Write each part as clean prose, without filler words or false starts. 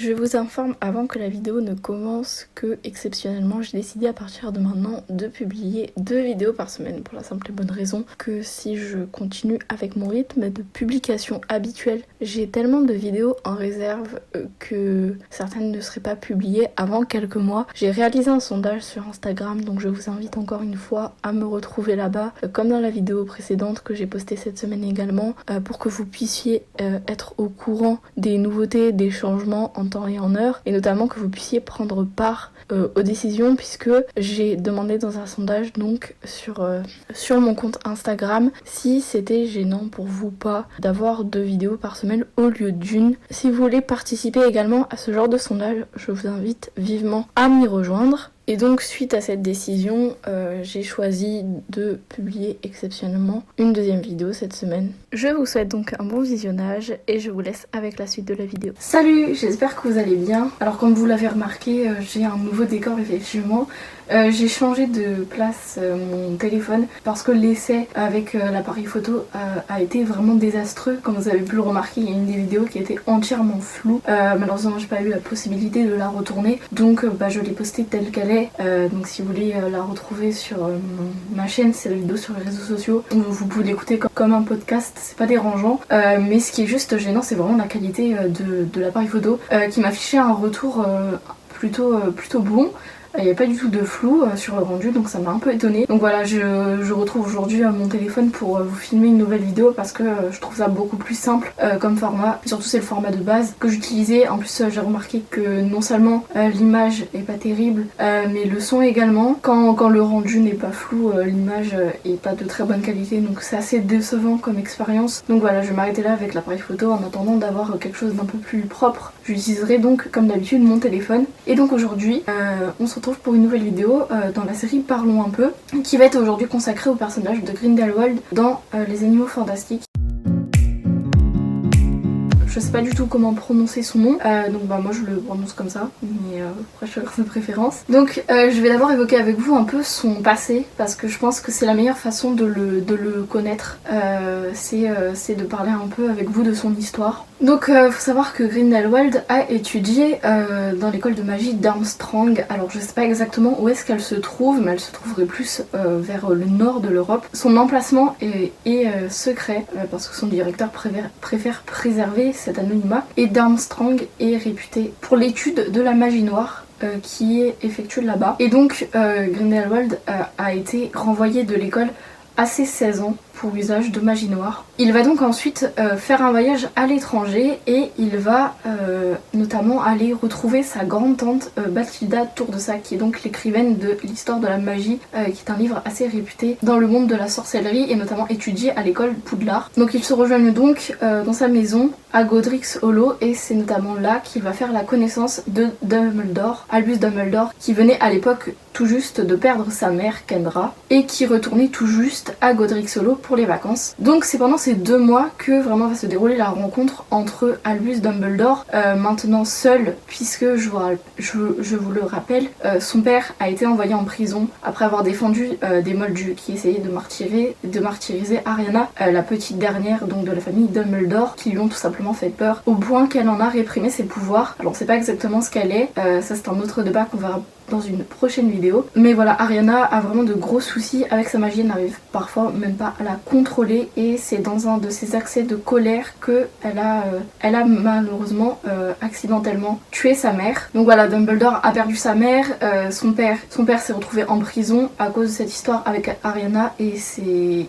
Je vous informe avant que la vidéo ne commence que exceptionnellement j'ai décidé à partir de maintenant de publier 2 vidéos par semaine pour la simple et bonne raison que si je continue avec mon rythme de publication habituel, j'ai tellement de vidéos en réserve que certaines ne seraient pas publiées avant quelques mois. J'ai réalisé un sondage sur Instagram, donc je vous invite encore une fois à me retrouver là-bas comme dans la vidéo précédente que j'ai postée cette semaine également pour que vous puissiez être au courant des nouveautés, des changements en temps et en heure, et notamment que vous puissiez prendre part aux décisions, puisque j'ai demandé dans un sondage donc sur mon compte Instagram si c'était gênant pour vous ou pas d'avoir 2 vidéos par semaine au lieu d'une. Si vous voulez participer également à ce genre de sondage, je vous invite vivement à m'y rejoindre. Et donc suite à cette décision, j'ai choisi de publier exceptionnellement une 2e vidéo cette semaine. Je vous souhaite donc un bon visionnage et je vous laisse avec la suite de la vidéo. Salut, j'espère que vous allez bien. Alors comme vous l'avez remarqué, j'ai un nouveau décor effectivement. J'ai changé de place mon téléphone parce que l'essai avec l'appareil photo a été vraiment désastreux. Comme vous avez pu le remarquer, il y a une des vidéos qui était entièrement floue. Malheureusement j'ai pas eu la possibilité de la retourner, donc je l'ai postée telle qu'elle est. Donc si vous voulez la retrouver sur ma chaîne, c'est la vidéo sur les réseaux sociaux. Vous pouvez l'écouter comme un podcast, c'est pas dérangeant. Mais ce qui est juste gênant, c'est vraiment la qualité de l'appareil photo qui m'affichait un retour plutôt bon. Il n'y a pas du tout de flou sur le rendu, donc ça m'a un peu étonnée. Donc voilà, je retrouve aujourd'hui mon téléphone pour vous filmer une nouvelle vidéo parce que je trouve ça beaucoup plus simple comme format. Surtout c'est le format de base que j'utilisais. En plus j'ai remarqué que non seulement l'image est pas terrible, mais le son également. Quand le rendu n'est pas flou, l'image est pas de très bonne qualité, donc c'est assez décevant comme expérience. Donc voilà, je vais m'arrêter là avec l'appareil photo en attendant d'avoir quelque chose d'un peu plus propre. J'utiliserai donc comme d'habitude mon téléphone. Et donc aujourd'hui, on se retrouve pour une nouvelle vidéo dans la série Parlons un peu, qui va être aujourd'hui consacrée au personnage de Grindelwald dans Les Animaux Fantastiques. Je sais pas du tout comment prononcer son nom, donc moi je le prononce comme ça, mais après chacun sa préférence. Donc je vais d'abord évoquer avec vous un peu son passé, parce que je pense que c'est la meilleure façon de le connaître, c'est de parler un peu avec vous de son histoire. Donc faut savoir que Grindelwald a étudié dans l'école de magie d'Armstrong. Alors je sais pas exactement où est-ce qu'elle se trouve, mais elle se trouverait plus vers le nord de l'Europe. Son emplacement est secret parce que son directeur préfère préserver cet anonymat, et d'Armstrong est réputé pour l'étude de la magie noire qui est effectuée là-bas. Et donc Grindelwald a été renvoyé de l'école à ses 16 ans pour usage de magie noire. Il va donc ensuite faire un voyage à l'étranger et il va notamment aller retrouver sa grande tante Bathilda Tour-de-Sac, qui est donc l'écrivaine de l'histoire de la magie, qui est un livre assez réputé dans le monde de la sorcellerie et notamment étudié à l'école Poudlard. Donc ils se rejoignent donc dans sa maison à Godric's Hollow, et c'est notamment là qu'il va faire la connaissance de Dumbledore, Albus Dumbledore, qui venait à l'époque tout juste de perdre sa mère Kendra et qui retournait tout juste à Godric's Hollow pour les vacances. Donc c'est pendant ces 2 mois que vraiment va se dérouler la rencontre entre Albus Dumbledore, maintenant seul, puisque je vous le rappelle, son père a été envoyé en prison après avoir défendu des moldus qui essayaient de martyriser Ariana, la petite dernière donc de la famille Dumbledore, qui lui ont tout simplement fait peur au point qu'elle en a réprimé ses pouvoirs. Alors on sait pas exactement ce qu'elle est, ça c'est un autre débat qu'on verra dans une prochaine vidéo. Mais voilà, Ariana a vraiment de gros soucis avec sa magie, elle n'arrive parfois même pas à la contrôler, et c'est dans un de ses accès de colère que elle a malheureusement accidentellement tué sa mère. Donc voilà, Dumbledore a perdu sa mère, son père s'est retrouvé en prison à cause de cette histoire avec Ariana et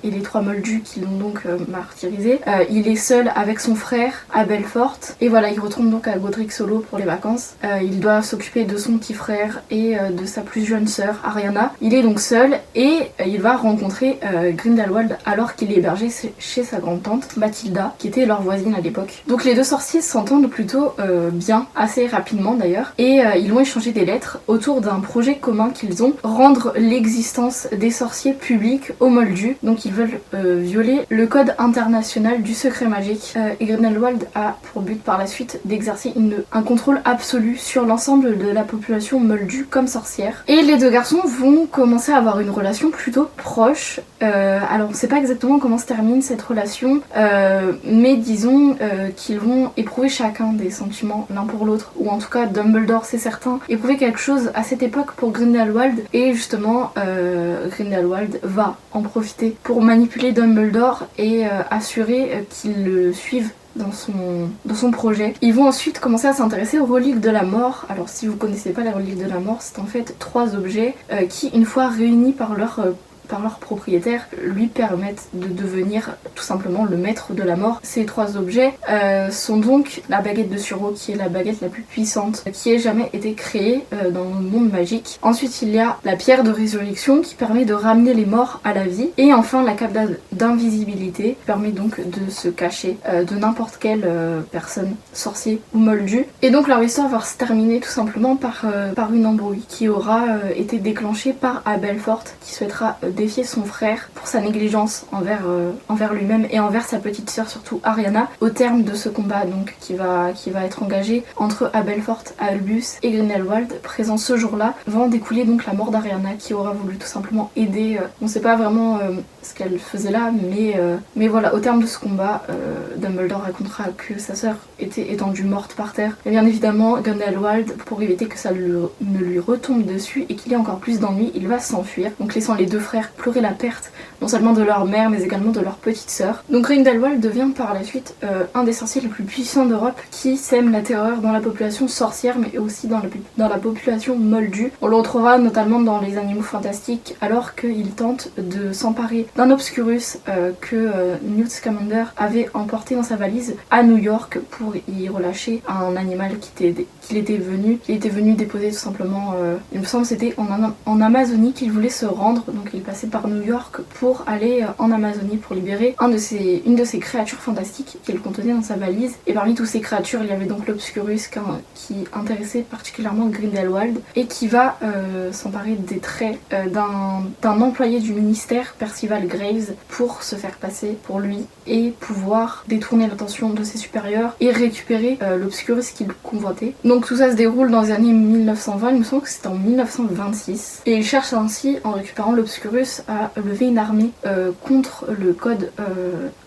les 3 moldus qui l'ont donc martyrisé. Il est seul avec son frère à Belfort, et voilà, il retourne donc à Godric's Hollow pour les vacances. Il doit s'occuper de son petit frère et de sa plus jeune sœur Ariana. Il est donc seul et il va rencontrer Grindelwald alors qu'il est hébergé chez sa grande-tante Mathilda, qui était leur voisine à l'époque. Donc les 2 sorciers s'entendent plutôt bien, assez rapidement d'ailleurs, et ils vont échanger des lettres autour d'un projet commun qu'ils ont: rendre l'existence des sorciers publique aux moldus. Donc ils veulent violer le code international du secret magique, et Grindelwald a pour but par la suite d'exercer un contrôle absolu sur l'ensemble de la population moldue comme comme sorcière. Et les deux garçons vont commencer à avoir une relation plutôt proche. Alors on sait pas exactement comment se termine cette relation, mais disons qu'ils vont éprouver chacun des sentiments l'un pour l'autre, ou en tout cas Dumbledore c'est certain éprouver quelque chose à cette époque pour Grindelwald, et justement Grindelwald va en profiter pour manipuler Dumbledore et assurer qu'il le suive dans son projet. Ils vont ensuite commencer à s'intéresser aux reliques de la mort. Alors si vous connaissez pas les reliques de la mort, c'est en fait 3 objets qui, une fois réunis par leur propriétaire, lui permettent de devenir tout simplement le maître de la mort. Ces 3 objets sont donc la baguette de Suro, qui est la baguette la plus puissante qui ait jamais été créée dans le monde magique. Ensuite il y a la pierre de résurrection qui permet de ramener les morts à la vie. Et enfin la cape d'invisibilité qui permet donc de se cacher de n'importe quelle personne, sorcier ou moldu. Et donc leur histoire va se terminer tout simplement par une embrouille qui aura été déclenchée par Aberforth, qui souhaitera défier son frère pour sa négligence envers lui-même et envers sa petite sœur, surtout Ariana. Au terme de ce combat donc qui va être engagé entre Aberforth, Albus et Grindelwald présent ce jour-là, va en découler donc la mort d'Ariana, qui aura voulu tout simplement aider. On sait pas vraiment ce qu'elle faisait là, mais voilà, au terme de ce combat, Dumbledore racontera que sa sœur était étendue morte par terre. Et bien évidemment, Grindelwald, pour éviter que ça ne lui retombe dessus et qu'il ait encore plus d'ennuis, il va s'enfuir, donc laissant les deux frères pleurer la perte non seulement de leur mère mais également de leur petite sœur. Donc Grindelwald devient par la suite un des sorciers les plus puissants d'Europe, qui sème la terreur dans la population sorcière mais aussi dans la population moldue. On le retrouvera notamment dans les Animaux Fantastiques alors qu'il tente de s'emparer d'un Obscurus que Newt Scamander avait emporté dans sa valise à New York pour y relâcher un animal qu'il était venu déposer tout simplement. Il me semble que c'était en Amazonie qu'il voulait se rendre, donc il passait par New York pour aller en Amazonie pour libérer une de ces créatures fantastiques qu'elle contenait dans sa valise. Et parmi toutes ces créatures, il y avait donc l'Obscurus qui intéressait particulièrement Grindelwald et qui va s'emparer des traits d'un employé du ministère, Percival Graves, pour se faire passer pour lui et pouvoir détourner l'attention de ses supérieurs et récupérer l'Obscurus qu'il convoitait. Donc tout ça se déroule dans les années 1920, il me semble que c'était en 1926, et il cherche ainsi, en récupérant l'Obscurus, à lever une armée contre le code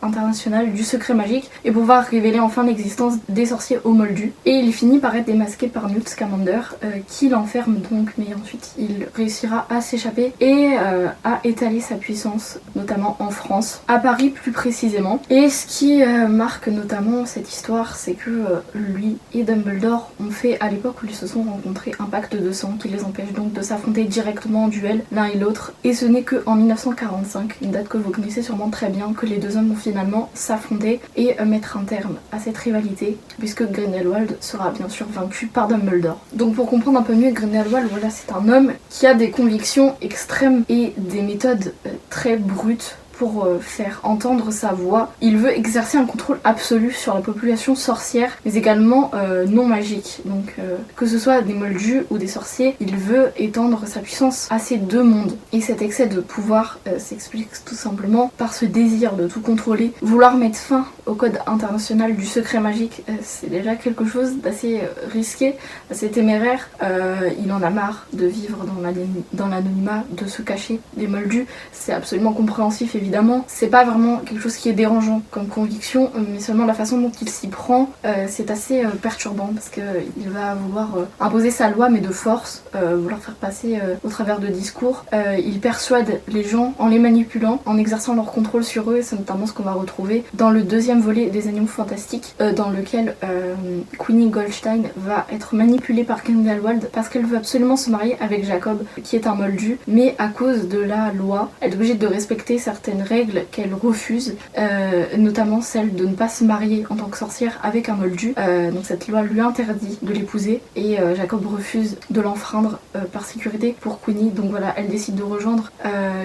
international du secret magique et pouvoir révéler enfin l'existence des sorciers aux moldus. Et il finit par être démasqué par Newt Scamander qui l'enferme donc, mais ensuite il réussira à s'échapper et à étaler sa puissance, notamment en France, à Paris plus précisément. Et ce qui marque notamment cette histoire, c'est que lui et Dumbledore ont fait, à l'époque où ils se sont rencontrés, un pacte de sang qui les empêche donc de s'affronter directement en duel l'un et l'autre. Et ce n'est qu'en 1945, une date que vous connaissez sûrement très bien, que les deux hommes vont finalement s'affronter et mettre un terme à cette rivalité, puisque Grindelwald sera bien sûr vaincu par Dumbledore. Donc pour comprendre un peu mieux Grindelwald, voilà, c'est un homme qui a des convictions extrêmes et des méthodes très brutes pour faire entendre sa voix. Il veut exercer un contrôle absolu sur la population sorcière, mais également non magique. Donc que ce soit des moldus ou des sorciers, il veut étendre sa puissance à ces deux mondes. Et cet excès de pouvoir s'explique tout simplement par ce désir de tout contrôler. Vouloir mettre fin au code international du secret magique, c'est déjà quelque chose d'assez risqué, assez téméraire. Il en a marre de vivre dans l'anonymat, de se cacher des moldus. C'est absolument compréhensif évidemment. C'est pas vraiment quelque chose qui est dérangeant comme conviction, mais seulement la façon dont il s'y prend, c'est assez perturbant, parce qu'il va vouloir imposer sa loi mais de force, vouloir faire passer au travers de discours. Il persuade les gens en les manipulant, en exerçant leur contrôle sur eux, et c'est notamment ce qu'on va retrouver dans le deuxième volet des Animaux Fantastiques, dans lequel Queenie Goldstein va être manipulée par Grindelwald parce qu'elle veut absolument se marier avec Jacob, qui est un moldu, mais à cause de la loi, elle est obligée de respecter certaines règles qu'elle refuse, notamment celle de ne pas se marier en tant que sorcière avec un moldu. Donc cette loi lui interdit de l'épouser et Jacob refuse de l'enfreindre par sécurité pour Queenie. Donc voilà, elle décide de rejoindre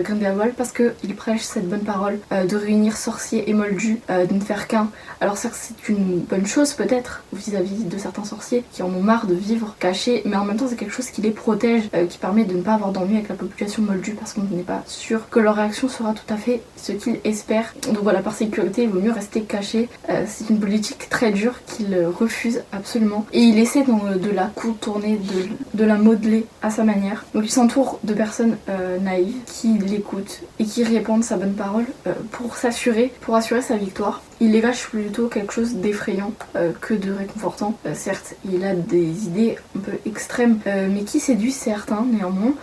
Grindelwald parce qu'il prêche cette bonne parole de réunir sorciers et moldus, de ne faire faire qu'un. Alors ça c'est une bonne chose peut-être vis-à-vis de certains sorciers qui en ont marre de vivre cachés, mais en même temps c'est quelque chose qui les protège, qui permet de ne pas avoir d'ennui avec la population moldue parce qu'on n'est pas sûr que leur réaction sera tout à fait ce qu'ils espèrent. Donc voilà, par sécurité il vaut mieux rester caché. C'est une politique très dure qu'il refuse absolument et il essaie de la contourner, de la modeler à sa manière. Donc il s'entoure de personnes naïves qui l'écoutent et qui répandent sa bonne parole pour assurer sa victoire. Il évâche plutôt quelque chose d'effrayant que de réconfortant. Certes, il a des idées un peu extrêmes, mais qui séduisent certains néanmoins.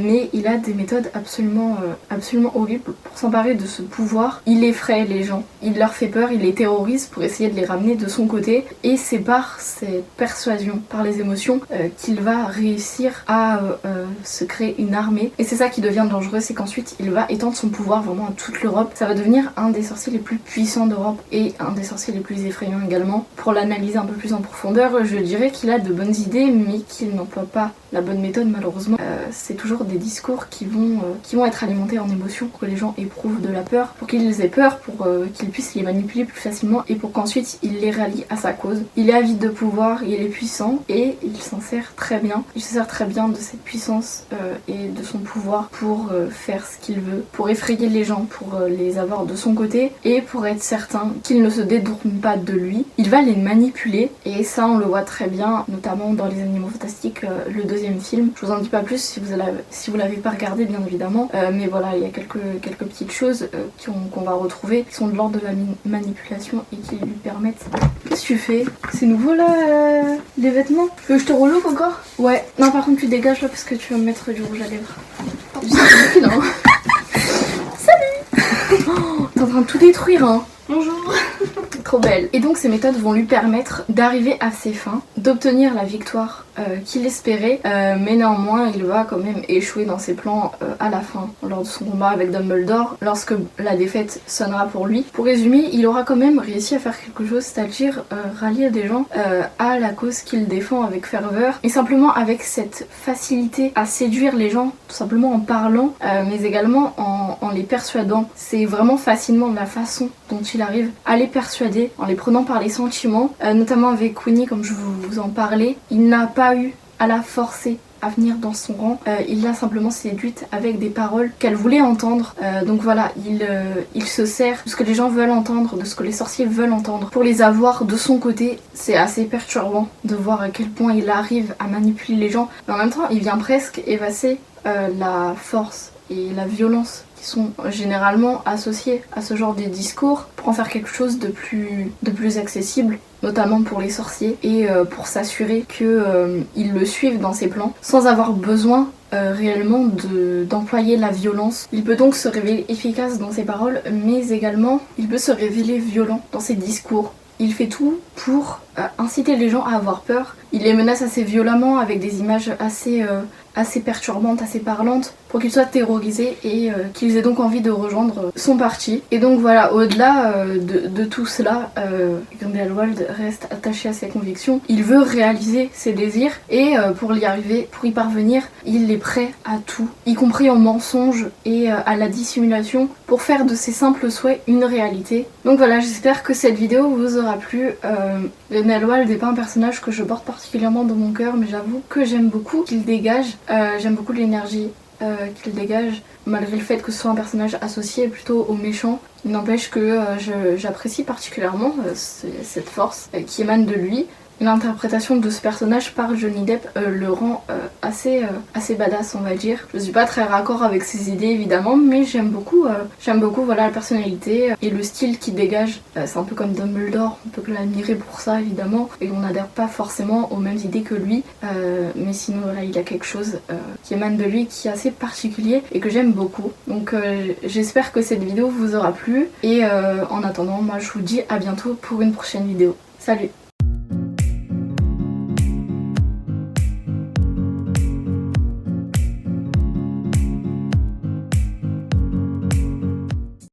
Mais il a des méthodes absolument horribles pour s'emparer de ce pouvoir. Il effraie les gens, il leur fait peur, il les terrorise pour essayer de les ramener de son côté. Et c'est par cette persuasion, par les émotions, qu'il va réussir à se créer une armée. Et c'est ça qui devient dangereux, c'est qu'ensuite il va étendre son pouvoir vraiment à toute l'Europe. Ça va devenir un des sorciers les plus puissants d'Europe et un des sorciers les plus effrayants également. Pour l'analyser un peu plus en profondeur, je dirais qu'il a de bonnes idées mais qu'il n'emploie pas la bonne méthode malheureusement. C'est toujours des discours qui vont être alimentés en émotions pour que les gens éprouvent de la peur, pour qu'ils aient peur, pour qu'ils puissent les manipuler plus facilement et pour qu'ensuite il les rallie à sa cause. Il est avide de pouvoir, il est puissant et il s'en sert très bien. Il se sert très bien de cette puissance et de son pouvoir pour faire ce qu'il veut, pour effrayer les gens, pour les avoir de son côté et pour être certain qu'ils ne se détournent pas de lui. Il va les manipuler et ça on le voit très bien, notamment dans Les Animaux Fantastiques, le deuxième film. Je vous en dis pas plus si vous l'avez pas regardé bien évidemment, mais voilà, il y a quelques petites choses qu'on va retrouver qui sont de l'ordre de la manipulation et qui lui permettent... Qu'est-ce que tu fais? C'est nouveau là, les vêtements? Tu veux que je te reloupe encore? Ouais. Non par contre tu dégages là parce que tu vas me mettre du rouge à lèvres. C'est non. Salut. Oh, t'es en train de tout détruire hein. Bonjour. Trop belle. Et donc ces méthodes vont lui permettre d'arriver à ses fins, d'obtenir la victoire qu'il espérait, mais néanmoins il va quand même échouer dans ses plans à la fin, lors de son combat avec Dumbledore, lorsque la défaite sonnera pour lui. Pour résumer, il aura quand même réussi à faire quelque chose, c'est-à-dire rallier des gens à la cause qu'il défend avec ferveur, et simplement avec cette facilité à séduire les gens, tout simplement en parlant, mais également en les persuadant. C'est vraiment facilement la façon dont il arrive à les persuader, en les prenant par les sentiments, notamment avec Queenie comme je vous en parlais. Il n'a pas eu à la forcer à venir dans son rang, il l'a simplement séduite avec des paroles qu'elle voulait entendre. Donc voilà, il se sert de ce que les gens veulent entendre, de ce que les sorciers veulent entendre pour les avoir de son côté. C'est assez perturbant de voir à quel point il arrive à manipuler les gens, mais en même temps il vient presque effacer la force et la violence qui sont généralement associés à ce genre de discours pour en faire quelque chose de plus accessible, notamment pour les sorciers, et pour s'assurer qu'ils le suivent dans ses plans sans avoir besoin réellement d'employer la violence. Il peut donc se révéler efficace dans ses paroles, mais également il peut se révéler violent dans ses discours. Il fait tout pour inciter les gens à avoir peur. Il les menace assez violemment avec des images assez perturbantes, assez parlantes, pour qu'ils soient terrorisés et qu'ils aient donc envie de rejoindre son parti. Et donc voilà, au-delà de tout cela, Grindelwald reste attaché à ses convictions. Il veut réaliser ses désirs et pour y parvenir, il est prêt à tout, y compris au mensonge et à la dissimulation, pour faire de ses simples souhaits une réalité. Donc voilà, j'espère que cette vidéo vous aura plu. Grindelwald n'est pas un personnage que je porte particulièrement dans mon cœur, mais j'avoue que j'aime beaucoup qu'il dégage. J'aime beaucoup l'énergie qu'il dégage, malgré le fait que ce soit un personnage associé plutôt aux méchants. Il n'empêche que j'apprécie particulièrement cette force qui émane de lui. L'interprétation de ce personnage par Johnny Depp le rend assez badass, on va dire. Je suis pas très raccord avec ses idées évidemment, mais j'aime beaucoup voilà, la personnalité et le style qu'il dégage. C'est un peu comme Dumbledore, on peut l'admirer pour ça évidemment, et on n'adhère pas forcément aux mêmes idées que lui, mais sinon voilà, il y a quelque chose qui émane de lui qui est assez particulier et que j'aime beaucoup. Donc j'espère que cette vidéo vous aura plu, et en attendant, moi je vous dis à bientôt pour une prochaine vidéo. Salut!